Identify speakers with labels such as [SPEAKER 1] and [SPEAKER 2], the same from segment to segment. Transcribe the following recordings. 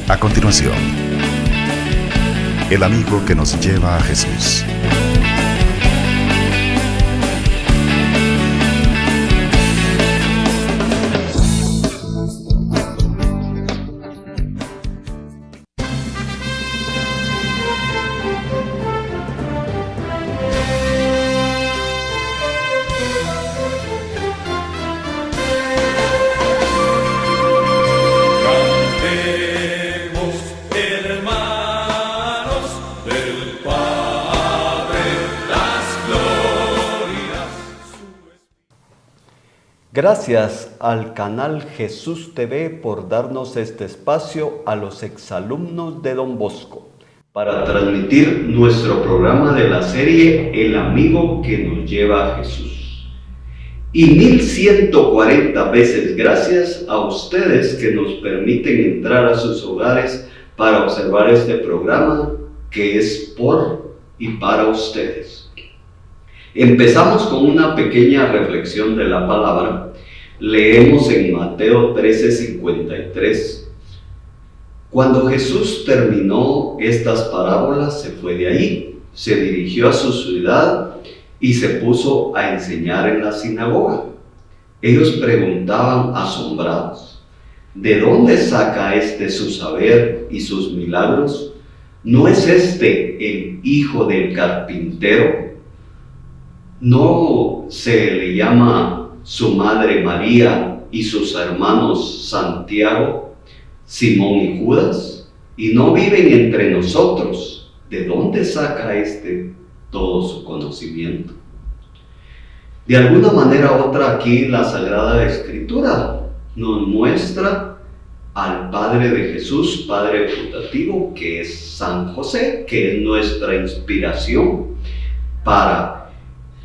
[SPEAKER 1] A continuación, el amigo que nos lleva a Jesús.
[SPEAKER 2] Gracias al canal Jesús TV por darnos este espacio a los exalumnos de Don Bosco para transmitir nuestro programa de la serie El amigo que nos lleva a Jesús. Y 1140 veces gracias a ustedes que nos permiten entrar a sus hogares para observar este programa que es por y para ustedes. Empezamos con una pequeña reflexión de la palabra. Leemos en Mateo 13:53. Cuando Jesús terminó estas parábolas, se fue de ahí, se dirigió a su ciudad y se puso a enseñar en la sinagoga. Ellos preguntaban asombrados: ¿de dónde saca este su saber y sus milagros? ¿No es este el hijo del carpintero? ¿No se le llama su madre María y sus hermanos Santiago, Simón y Judas? ¿Y no viven entre nosotros? ¿De dónde saca todo su conocimiento? De alguna manera u otra, aquí la Sagrada Escritura nos muestra al Padre de Jesús, Padre putativo, que es San José, que es nuestra inspiración para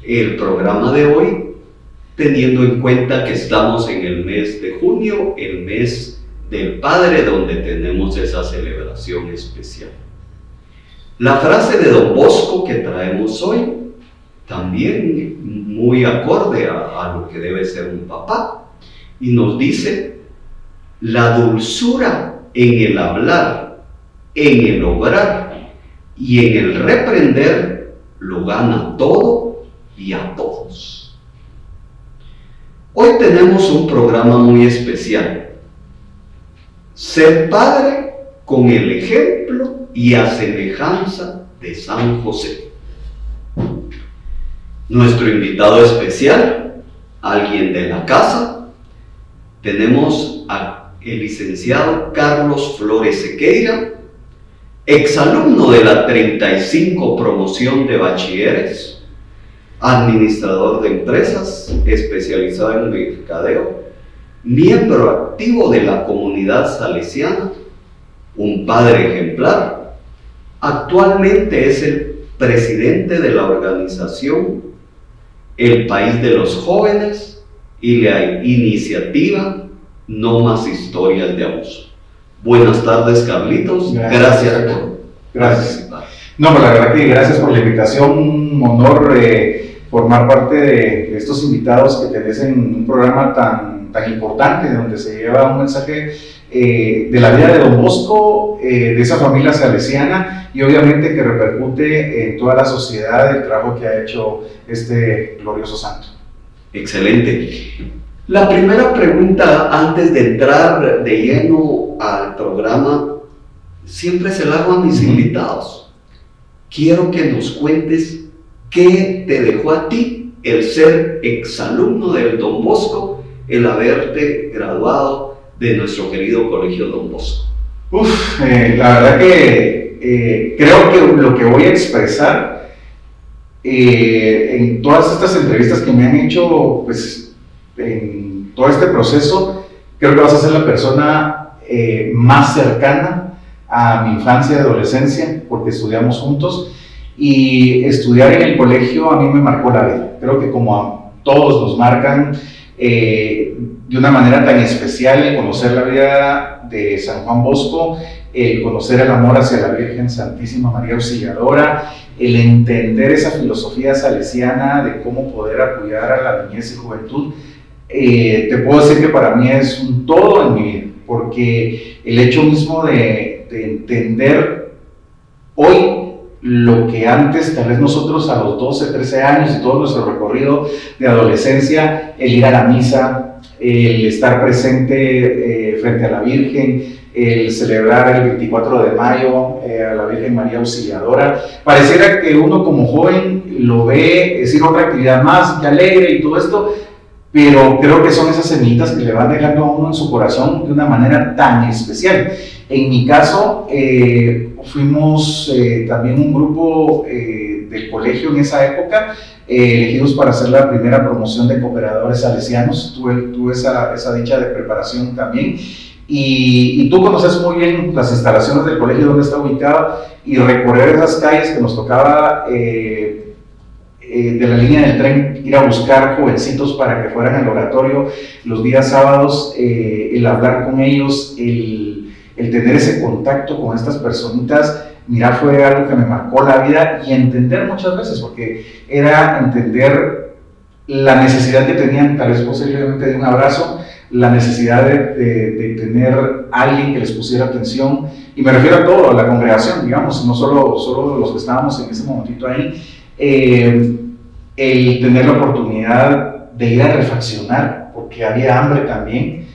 [SPEAKER 2] el programa de hoy, teniendo en cuenta que estamos en el mes de junio, el mes del Padre, donde tenemos esa celebración especial. La frase de Don Bosco que traemos hoy, también muy acorde a lo que debe ser un papá, y nos dice: la dulzura en el hablar, en el obrar y en el reprender lo gana todo y a todos. Hoy tenemos un programa muy especial: ser padre con el ejemplo y a semejanza de San José. Nuestro invitado especial, alguien de la casa, tenemos al licenciado Carlos Flores Sequeira, exalumno de la 35 promoción de bachilleres, administrador de empresas, especializado en mercadeo, miembro activo de la comunidad salesiana, un padre ejemplar. Actualmente es el presidente de la organización El País de los Jóvenes y la iniciativa No Más Historias de Abuso. Buenas tardes, Carlitos. Gracias por participar.
[SPEAKER 3] No, la verdad que gracias por la invitación, un honor formar parte de estos invitados que tenés en un programa tan importante, donde se lleva un mensaje de la vida de Don Bosco, de esa familia salesiana, y obviamente que repercute en toda la sociedad el trabajo que ha hecho este glorioso santo.
[SPEAKER 2] Excelente. La primera pregunta, antes de entrar de lleno al programa, siempre se la hago a mis invitados. Quiero que nos cuentes qué te dejó a ti el ser exalumno del Don Bosco, el haberte graduado de nuestro querido colegio Don Bosco.
[SPEAKER 3] La verdad que creo que lo que voy a expresar en todas estas entrevistas que me han hecho, pues en todo este proceso, creo que vas a ser la persona más cercana a mi infancia y adolescencia, porque estudiamos juntos, y estudiar en el colegio a mí me marcó la vida. Creo que como a todos nos marcan de una manera tan especial, el conocer la vida de San Juan Bosco, el conocer el amor hacia la Virgen Santísima María Auxiliadora, el entender esa filosofía salesiana de cómo poder apoyar a la niñez y juventud. Te puedo decir que para mí es un todo en mi vida, porque el hecho mismo de entender hoy lo que antes, tal vez nosotros a los 12, 13 años y todo nuestro recorrido de adolescencia, el ir a la misa, el estar presente frente a la Virgen, el celebrar el 24 de mayo a la Virgen María Auxiliadora, pareciera que uno como joven lo ve, es decir, otra actividad más, que alegre y todo esto, pero creo que son esas semillitas que le van dejando a uno en su corazón de una manera tan especial. En mi caso, fuimos también un grupo del colegio en esa época, elegidos para hacer la primera promoción de cooperadores salesianos. Tuve esa dicha de preparación también. Y tú conoces muy bien las instalaciones del colegio donde está ubicado, y recorrer esas calles que nos tocaba de la línea del tren, ir a buscar jovencitos para que fueran al oratorio los días sábados, el hablar con ellos, el tener ese contacto con estas personitas, mira, fue algo que me marcó la vida, y entender muchas veces, porque era entender la necesidad que tenían, tal vez posiblemente de un abrazo, la necesidad de tener alguien que les pusiera atención, y me refiero a todo, a la congregación, digamos, no solo los que estábamos en ese momentito ahí, el tener la oportunidad de ir a reflexionar, porque había hambre también,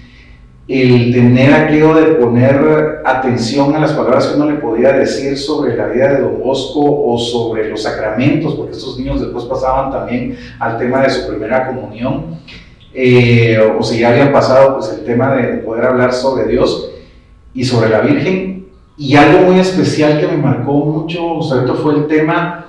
[SPEAKER 3] el tener aquello de poner atención a las palabras que uno le podía decir sobre la vida de Don Bosco o sobre los sacramentos, porque estos niños después pasaban también al tema de su primera comunión, o si ya habían pasado pues el tema de poder hablar sobre Dios y sobre la Virgen. Y algo muy especial que me marcó mucho, Roberto, fue el tema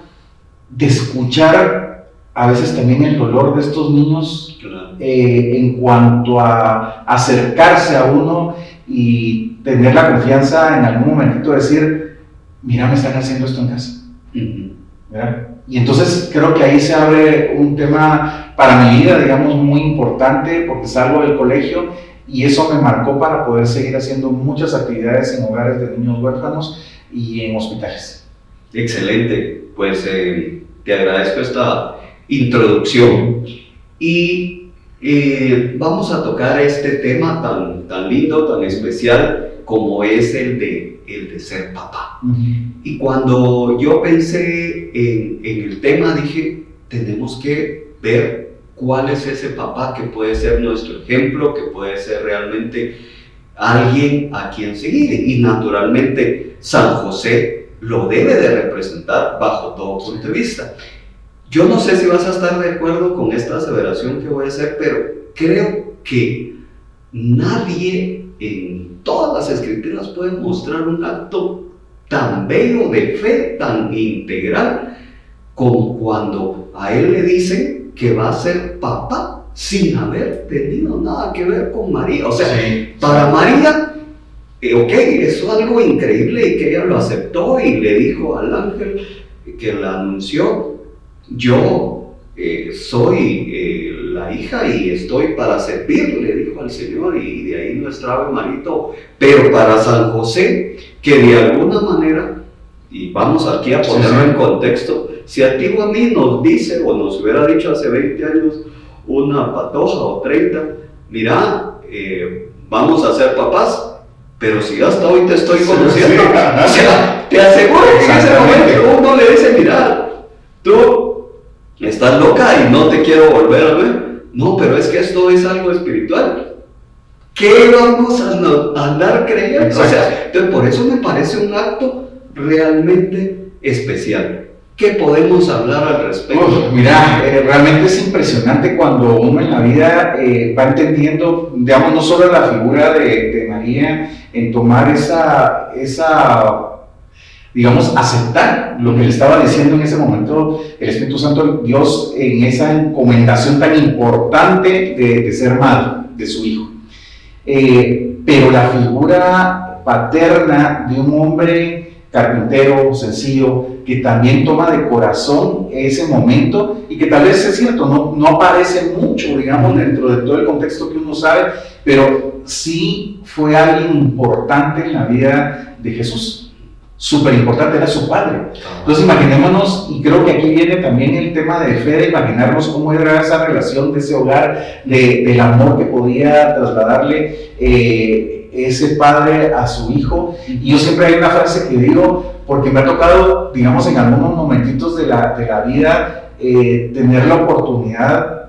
[SPEAKER 3] de escuchar a veces también el dolor de estos niños, en cuanto a acercarse a uno y tener la confianza en algún momentito de decir, mira, me están haciendo esto en casa. ¿Verdad? Y entonces creo que ahí se abre un tema para mi vida, digamos, muy importante, porque salgo del colegio y eso me marcó para poder seguir haciendo muchas actividades en hogares de niños huérfanos y en hospitales.
[SPEAKER 2] Excelente, pues te agradezco esta introducción y vamos a tocar este tema tan lindo, tan especial como es el de ser papá. Y cuando yo pensé en el tema, dije, tenemos que ver cuál es ese papá que puede ser nuestro ejemplo, que puede ser realmente alguien a quien seguir. Y naturalmente San José lo debe de representar bajo todo punto de vista. Yo no sé si vas a estar de acuerdo con esta aseveración que voy a hacer, pero creo que nadie en todas las escrituras puede mostrar un acto tan bello de fe, tan integral, como cuando a él le dicen que va a ser papá sin haber tenido nada que ver con María. O sea, para María, ok, eso es algo increíble y que ella lo aceptó y le dijo al ángel que la anunció, yo soy la hija y estoy para servir, le dijo al Señor, y de ahí nuestra Ave María. Pero para San José, que de alguna manera, y vamos aquí a ponerlo en contexto, si a ti o a mí nos dice o nos hubiera dicho hace 20 años una patoja o 30, mira, vamos a ser papás, pero si hasta hoy te estoy conociendo, o sea, te aseguro que en ese momento uno le dice, mira, tú estás loca y no te quiero volver a ver. No, pero es que esto es algo espiritual. ¿Qué vamos a andar creyendo? O sea, entonces por eso me parece un acto realmente especial. ¿Qué podemos hablar al respecto?
[SPEAKER 3] Mira, realmente es impresionante cuando uno en la vida va entendiendo, digamos, no solo la figura de María, en tomar esa digamos, aceptar lo que le estaba diciendo en ese momento el Espíritu Santo, Dios, en esa encomendación tan importante de ser madre de su hijo. Pero la figura paterna de un hombre carpintero, sencillo, que también toma de corazón ese momento y que tal vez es cierto, no aparece mucho, digamos, dentro de todo el contexto que uno sabe, pero sí fue alguien importante en la vida de Jesús. Súper importante, era su padre. Entonces imaginémonos, y creo que aquí viene también el tema de fe, de imaginarnos cómo era esa relación de ese hogar, del amor que podía trasladarle ese padre a su hijo. Y yo siempre hay una frase que digo, porque me ha tocado, digamos, en algunos momentitos de la vida, tener la oportunidad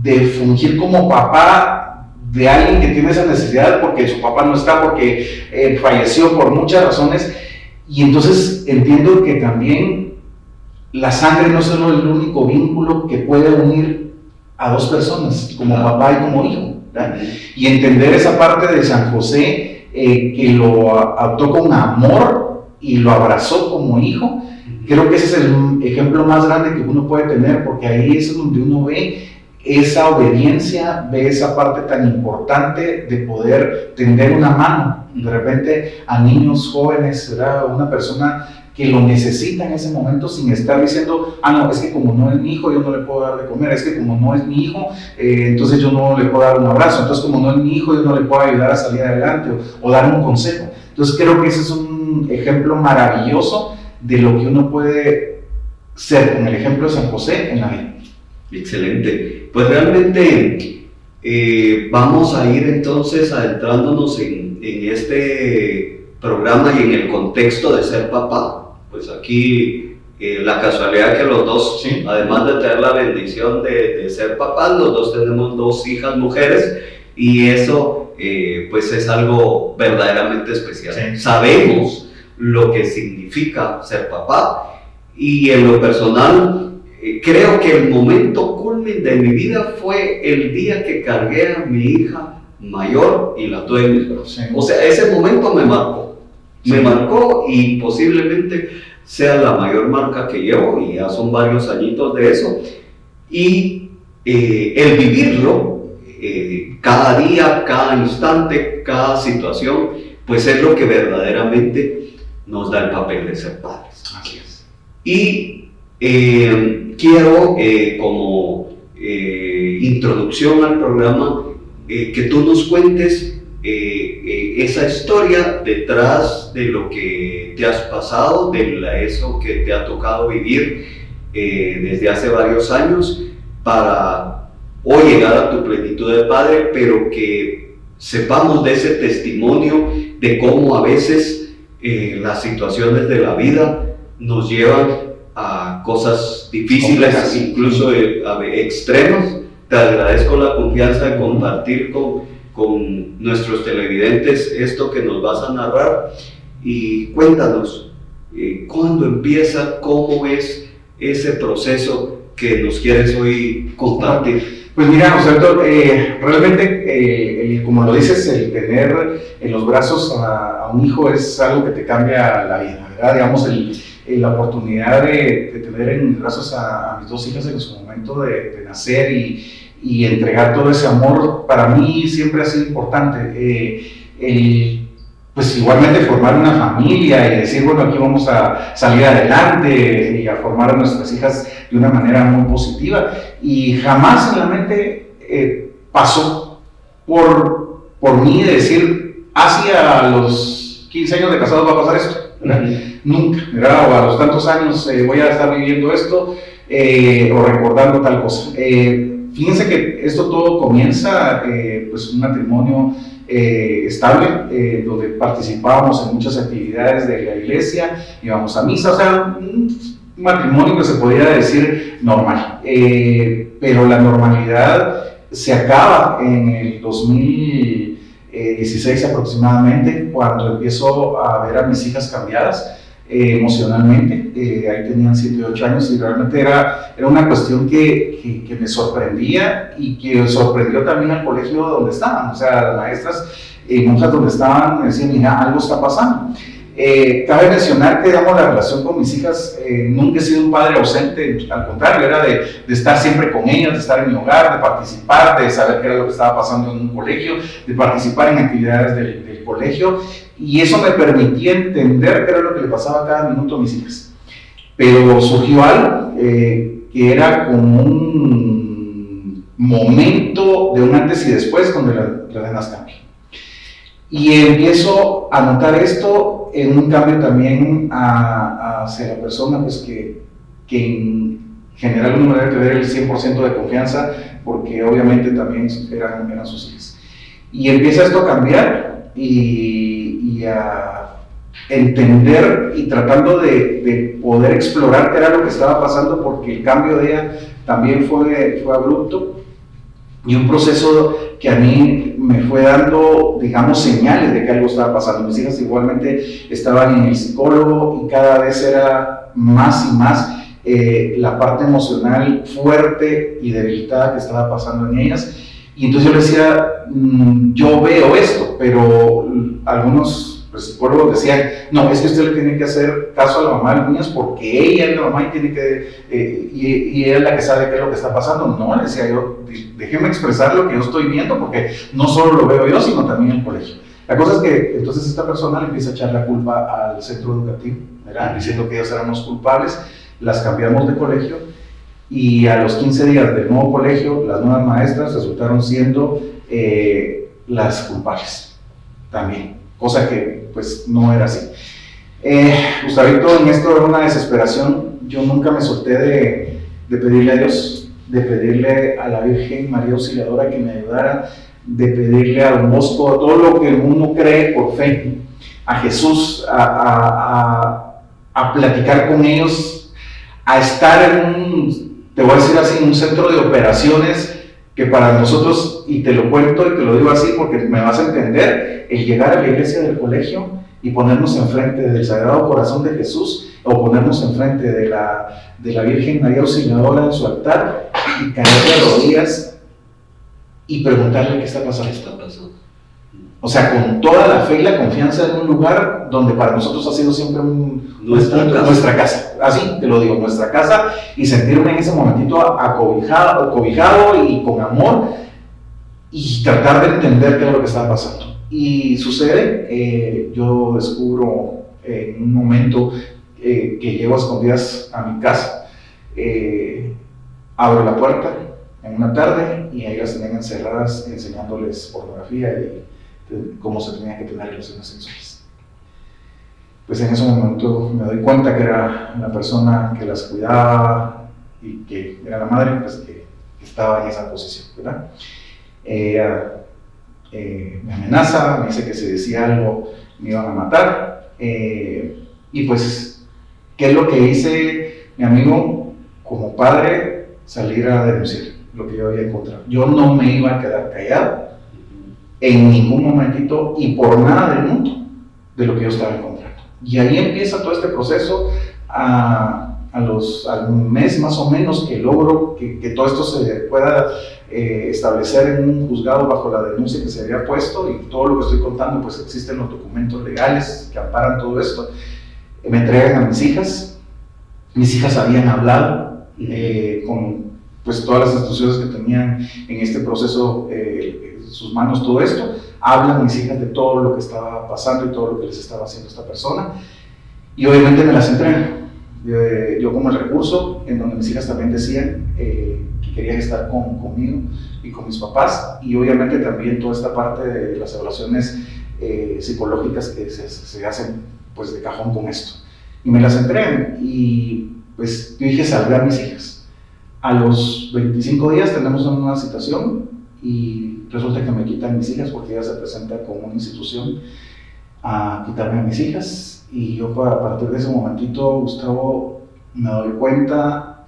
[SPEAKER 3] de fungir como papá de alguien que tiene esa necesidad porque su papá no está, porque falleció por muchas razones. Y entonces entiendo que también la sangre no es solo el único vínculo que puede unir a dos personas, como papá y como hijo, ¿verdad? Y entender esa parte de San José, que lo adoptó con amor y lo abrazó como hijo. Creo que ese es el ejemplo más grande que uno puede tener, porque ahí es donde uno ve esa obediencia, ve esa parte tan importante de poder tender una mano de repente a niños jóvenes, ¿verdad? Una persona que lo necesita en ese momento, sin estar diciendo, no, es que como no es mi hijo yo no le puedo dar de comer, es que como no es mi hijo, entonces yo no le puedo dar un abrazo, entonces como no es mi hijo yo no le puedo ayudar a salir adelante o dar un consejo. Entonces creo que ese es un ejemplo maravilloso de lo que uno puede ser con el ejemplo de San José en la vida.
[SPEAKER 2] Excelente. Pues realmente vamos a ir entonces adentrándonos en este programa y en el contexto de ser papá. Pues aquí la casualidad que los dos,
[SPEAKER 3] sí,
[SPEAKER 2] además de tener la bendición de ser papás, los dos tenemos 2 hijas mujeres, y eso pues es algo verdaderamente especial.
[SPEAKER 3] Sí.
[SPEAKER 2] Sabemos lo que significa ser papá, y en lo personal creo que el momento culmin de mi vida fue el día que cargué a mi hija mayor y la tuve en mis brazos.
[SPEAKER 3] Sí.
[SPEAKER 2] O sea, ese momento me marcó. Me marcó, y posiblemente sea la mayor marca que llevo, y ya son varios añitos de eso. Y el vivirlo, cada día, cada instante, cada situación, pues es lo que verdaderamente nos da el papel de ser padres.
[SPEAKER 3] Así es.
[SPEAKER 2] Y quiero, como introducción al programa, que tú nos cuentes esa historia detrás de lo que te has pasado, de eso que te ha tocado vivir desde hace varios años, para hoy llegar a tu plenitud de padre, pero que sepamos de ese testimonio de cómo a veces las situaciones de la vida nos llevan a cosas difíciles, incluso extremas. Te agradezco la confianza de compartir con nuestros televidentes esto que nos vas a narrar, y cuéntanos cuándo empieza, cómo es ese proceso que nos quieres hoy compartir.
[SPEAKER 3] Pues mira, José Héctor, realmente, como lo dices, el tener en los brazos a un hijo es algo que te cambia la vida, ¿verdad? Digamos, la oportunidad de tener en mis brazos a mis 2 hijas en su momento de nacer y entregar todo ese amor, para mí siempre ha sido importante. Pues igualmente formar una familia y decir, bueno, aquí vamos a salir adelante y a formar a nuestras hijas de una manera muy positiva. Y jamás en la mente pasó por mí decir, hacia los 15 años de casado va a pasar esto. Nunca, ¿verdad? O a los tantos años voy a estar viviendo esto o recordando tal cosa. Fíjense que esto todo comienza, pues un matrimonio estable, donde participábamos en muchas actividades de la iglesia, íbamos a misa, o sea, un matrimonio que se podría decir normal. Pero la normalidad se acaba en el 2016 aproximadamente, cuando empiezo a ver a mis hijas cambiadas emocionalmente. Ahí tenían 7 y 8 años, y realmente era una cuestión que me sorprendía, y que sorprendió también al colegio donde estaban. O sea, las maestras y monjas donde estaban me decían, mira, algo está pasando. Cabe mencionar que, digamos, la relación con mis hijas, nunca he sido un padre ausente, al contrario, era de estar siempre con ellas, de estar en mi hogar, de participar, de saber qué era lo que estaba pasando en un colegio, de participar en actividades del colegio, y eso me permitía entender qué era lo que le pasaba a cada minuto a mis hijas. Pero surgió algo que era como un momento de un antes y después, donde las demás cambian. Y empiezo a notar esto en un cambio también hacia la persona, pues que en general uno debe tener el 100% de confianza, porque obviamente también eran sus hijas. Y empieza esto a cambiar, y a entender y tratando de poder explorar qué era lo que estaba pasando, porque el cambio de ella también fue abrupto, y un proceso que a mí me fue dando, digamos, señales de que algo estaba pasando. Mis hijas igualmente estaban en el psicólogo y cada vez era más y más la parte emocional fuerte y debilitada que estaba pasando en ellas. Y entonces yo les decía, yo veo esto, pero algunos psicólogos decían, no, es que usted le tiene que hacer caso a la mamá de las niñas porque ella es la mamá y tiene que, y ella es la que sabe qué es lo que está pasando. No, le decía yo, déjeme expresar lo que yo estoy viendo, porque no solo lo veo yo, sino también el colegio. La cosa es que entonces esta persona le empieza a echar la culpa al centro educativo, ¿verdad? Diciendo que ellos éramos culpables, las cambiamos de colegio, y a los 15 días del nuevo colegio, las nuevas maestras resultaron siendo las culpables también, cosa que pues no era así. Gustavito, en esto era una desesperación. Yo nunca me solté de pedirle a Dios, de pedirle a la Virgen María Auxiliadora que me ayudara, de pedirle a Don Bosco, todo lo que uno cree por fe, a Jesús, a platicar con ellos, a estar en un, te voy a decir así, un centro de operaciones que para nosotros, y te lo cuento y te lo digo así porque me vas a entender, el llegar a la iglesia del colegio y ponernos enfrente del Sagrado Corazón de Jesús, o ponernos enfrente de la Virgen María Auxiliadora en su altar y caer de rodillas y preguntarle qué está pasando. O sea, con toda la fe y la confianza en un lugar donde para nosotros ha sido siempre nuestra casa. Así te lo digo, nuestra casa, y sentirme en ese momentito acobijado y con amor, y tratar de entender qué es lo que estaba pasando. Y sucede, yo descubro en un momento que llego a escondidas a mi casa, abro la puerta en una tarde y ellas tenían encerradas enseñándoles pornografía y cómo se tenían que tener relaciones sexuales. Pues en ese momento me doy cuenta que era la persona que las cuidaba y que era la madre, pues, que estaba en esa posición, ¿verdad? Me amenaza, me dice que si decía algo me iban a matar, y pues, ¿qué es lo que hice mi amigo como padre? Salir a denunciar lo que yo había encontrado. Yo no me iba a quedar callado en ningún momentito y por nada del mundo de lo que yo estaba encontrando. Y ahí empieza todo este proceso. Al mes más o menos que logro que todo esto se pueda establecer en un juzgado bajo la denuncia que se había puesto, y todo lo que estoy contando, pues existen los documentos legales que amparan todo esto. Me entregan a mis hijas. Mis hijas habían hablado con pues todas las instituciones que tenían en este proceso en sus manos todo esto. Hablan mis hijas de todo lo que estaba pasando y todo lo que les estaba haciendo esta persona, y obviamente me las entregan. Yo como el recurso, en donde mis hijas también decían que querían estar conmigo y con mis papás, y obviamente también toda esta parte de las evaluaciones psicológicas que se hacen pues de cajón con esto, y me las entregan. Y pues yo dije, salvé a mis hijas. A los 25 días tenemos una citación y resulta que me quitan mis hijas porque ella se presenta con una institución a quitarme a mis hijas. Y yo a partir de ese momentito, Gustavo, me doy cuenta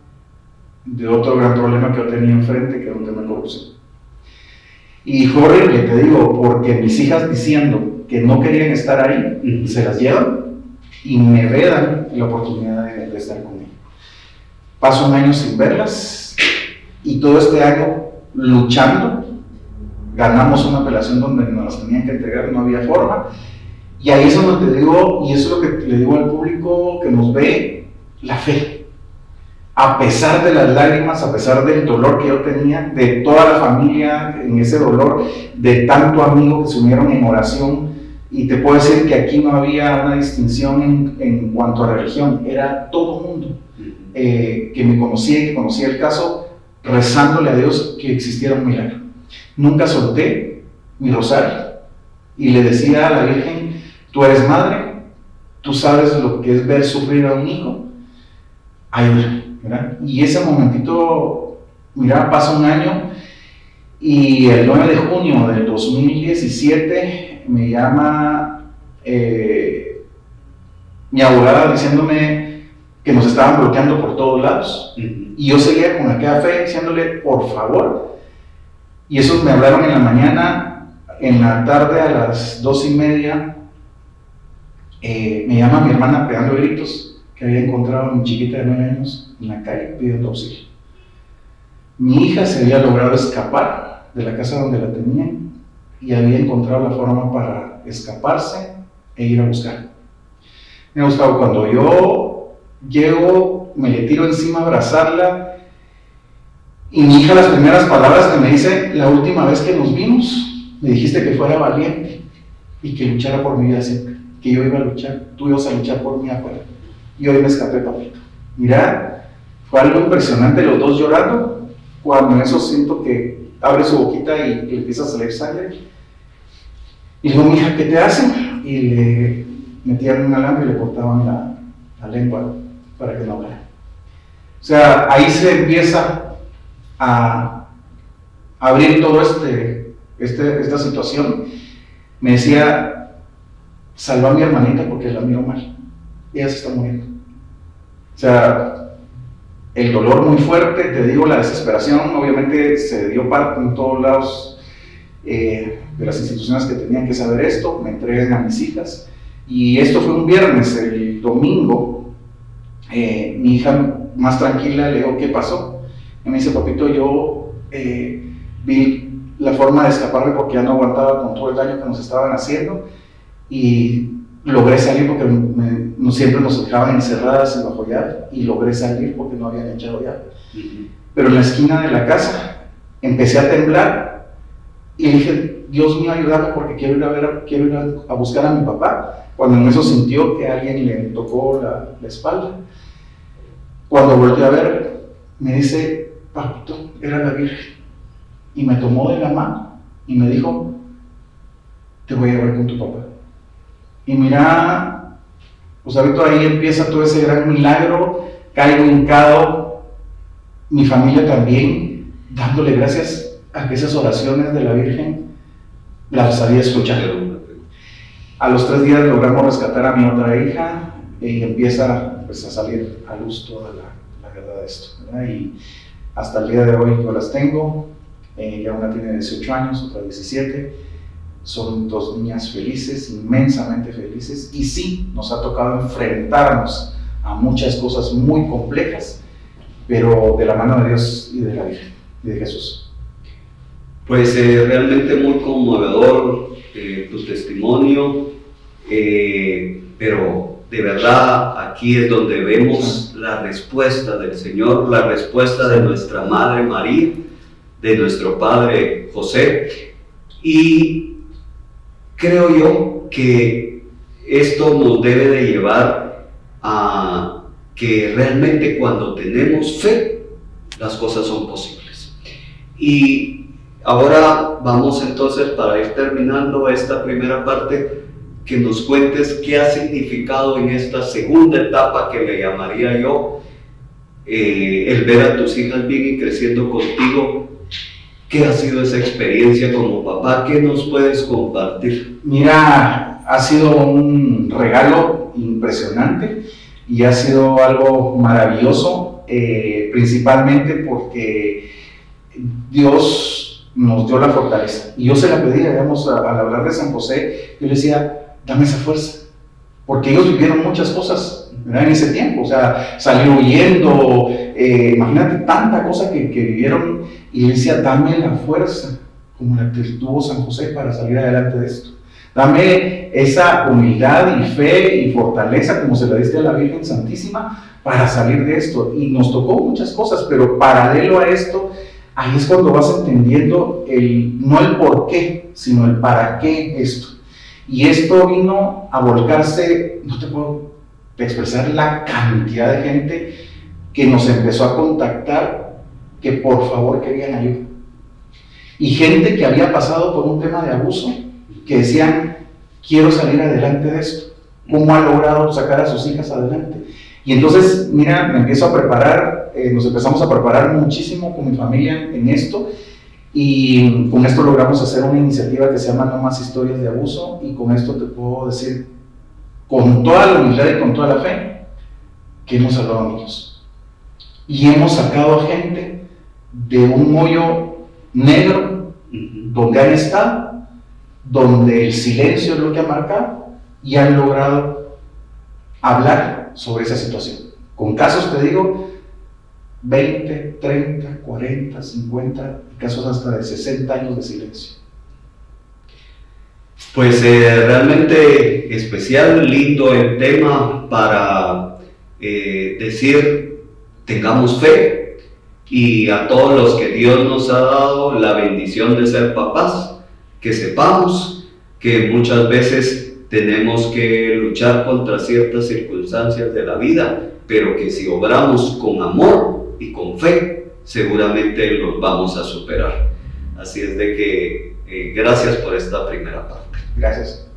[SPEAKER 3] de otro gran problema que yo tenía enfrente, que era un tema de corrupción. Y fue horrible, te digo, porque mis hijas, diciendo que no querían estar ahí, se las llevan y me vedan la oportunidad de estar conmigo. Paso un año sin verlas, y todo este año luchando. Ganamos una apelación donde nos las tenían que entregar, no había forma. Y ahí es donde te digo, y eso es lo que le digo al público que nos ve, la fe. A pesar de las lágrimas, a pesar del dolor que yo tenía, de toda la familia en ese dolor, de tanto amigo que se unieron en oración, y te puedo decir que aquí no había una distinción en cuanto a religión, era todo el mundo que me conocía y que conocía el caso, rezándole a Dios que existiera un milagro. Nunca solté mi rosario y le decía a la Virgen, tú eres madre, tú sabes lo que es ver sufrir a un hijo, ayúdame, ¿verdad? Y ese momentito, mira, pasa un año Y el 9 de junio del 2017 me llama mi abogada diciéndome que nos estaban bloqueando por todos lados. Y yo seguía con aquella fe diciéndole, por favor. Y esos me hablaron en la mañana, en la tarde a las 2:30, me llama mi hermana pegando gritos que había encontrado a mi chiquita de 9 años en la calle pidiendo auxilio. Mi hija se había logrado escapar de la casa donde la tenían y había encontrado la forma para escaparse e ir a buscar. Me ha gustado cuando yo llego, me le tiro encima a abrazarla y mi hija, las primeras palabras que me dice: la última vez que nos vimos me dijiste que fuera valiente y que luchara por mi vida siempre, que yo iba a luchar, tú ibas a luchar por mí afuera. Y hoy me escapé, papito. Mira, fue algo impresionante, los dos llorando. Cuando en eso siento que abre su boquita y le empieza a salir sangre. Y le digo: mi hija, ¿qué te hacen? Y le metían un alambre y le cortaban la lengua para que no hablara. O sea, ahí se empieza a abrir todo esta situación. Me decía: salva a mi hermanita porque la miro mal, ella se está muriendo. O sea, el dolor muy fuerte, te digo, la desesperación, obviamente se dio parte en todos lados de las instituciones que tenían que saber esto. Me entregan a mis hijas y esto fue un viernes. El domingo mi hija, más tranquila, le digo: ¿qué pasó? Y me dice: papito, yo vi la forma de escaparme porque ya no aguantaba con todo el daño que nos estaban haciendo y logré salir porque no siempre nos dejaban encerradas y bajo llave, y logré salir porque no habían echado llave. Pero en la esquina de la casa empecé a temblar y dije: Dios mío, ayúdame porque quiero ir a buscar a mi papá. Cuando en eso sintió que alguien le tocó la espalda. Cuando volteé a ver, me dice: papito, era la Virgen. Y me tomó de la mano y me dijo: te voy a llevar con tu papá. Y mira, pues ahorita ahí empieza todo ese gran milagro. Caigo hincado, mi familia también, dándole gracias a que esas oraciones de la Virgen las había escuchado. A los 3 días logramos rescatar a mi otra hija y empieza pues a salir a luz toda la verdad de esto, ¿verdad? Y hasta el día de hoy yo las tengo. Ya una tiene 18 años, otra 17. Son 2 niñas felices, inmensamente felices, y sí, nos ha tocado enfrentarnos a muchas cosas muy complejas, pero de la mano de Dios y de la Virgen, y de Jesús.
[SPEAKER 2] Pues realmente muy conmovedor tu testimonio, pero de verdad aquí es donde vemos la respuesta del Señor, la respuesta de nuestra Madre María, de nuestro Padre José, y creo yo que esto nos debe de llevar a que realmente cuando tenemos fe, las cosas son posibles. Y ahora vamos entonces, para ir terminando esta primera parte, que nos cuentes qué ha significado en esta segunda etapa que le llamaría yo, el ver a tus hijas bien y creciendo contigo. ¿Qué ha sido esa experiencia como papá? ¿Qué nos puedes compartir?
[SPEAKER 3] Mira, ha sido un regalo impresionante y ha sido algo maravilloso, principalmente porque Dios nos dio la fortaleza. Y yo se la pedí, digamos, al hablar de San José, yo le decía: dame esa fuerza, porque ellos vivieron muchas cosas, ¿verdad? En ese tiempo, o sea, salir huyendo, imagínate tanta cosa que vivieron, y le decía: dame la fuerza como la que tuvo San José para salir adelante de esto. Dame esa humildad y fe y fortaleza como se la diste a la Virgen Santísima para salir de esto. Y nos tocó muchas cosas, pero paralelo a esto, ahí es cuando vas entendiendo no el por qué, sino el para qué esto. Y esto vino a volcarse, no te puedo expresar la cantidad de gente que nos empezó a contactar, que por favor querían ayuda. Y gente que había pasado por un tema de abuso, que decían: quiero salir adelante de esto. ¿Cómo ha logrado sacar a sus hijas adelante? Y entonces, mira, me empiezo a preparar, nos empezamos a preparar muchísimo con mi familia en esto, Y con esto logramos hacer una iniciativa que se llama No Más Historias de Abuso, y con esto te puedo decir, con toda la humildad y con toda la fe, que hemos salvado a niños. Y hemos sacado a gente de un hoyo negro, donde han estado, donde el silencio es lo que ha marcado, y han logrado hablar sobre esa situación. Con casos, te digo, 20, 30, 40, 50, casos hasta de 60 años de silencio.
[SPEAKER 2] Pues realmente especial, lindo el tema para decir, tengamos fe, y a todos los que Dios nos ha dado la bendición de ser papás, que sepamos que muchas veces tenemos que luchar contra ciertas circunstancias de la vida, pero que si obramos con amor y con fe, seguramente los vamos a superar. Así es de que gracias por esta primera parte.
[SPEAKER 3] Gracias.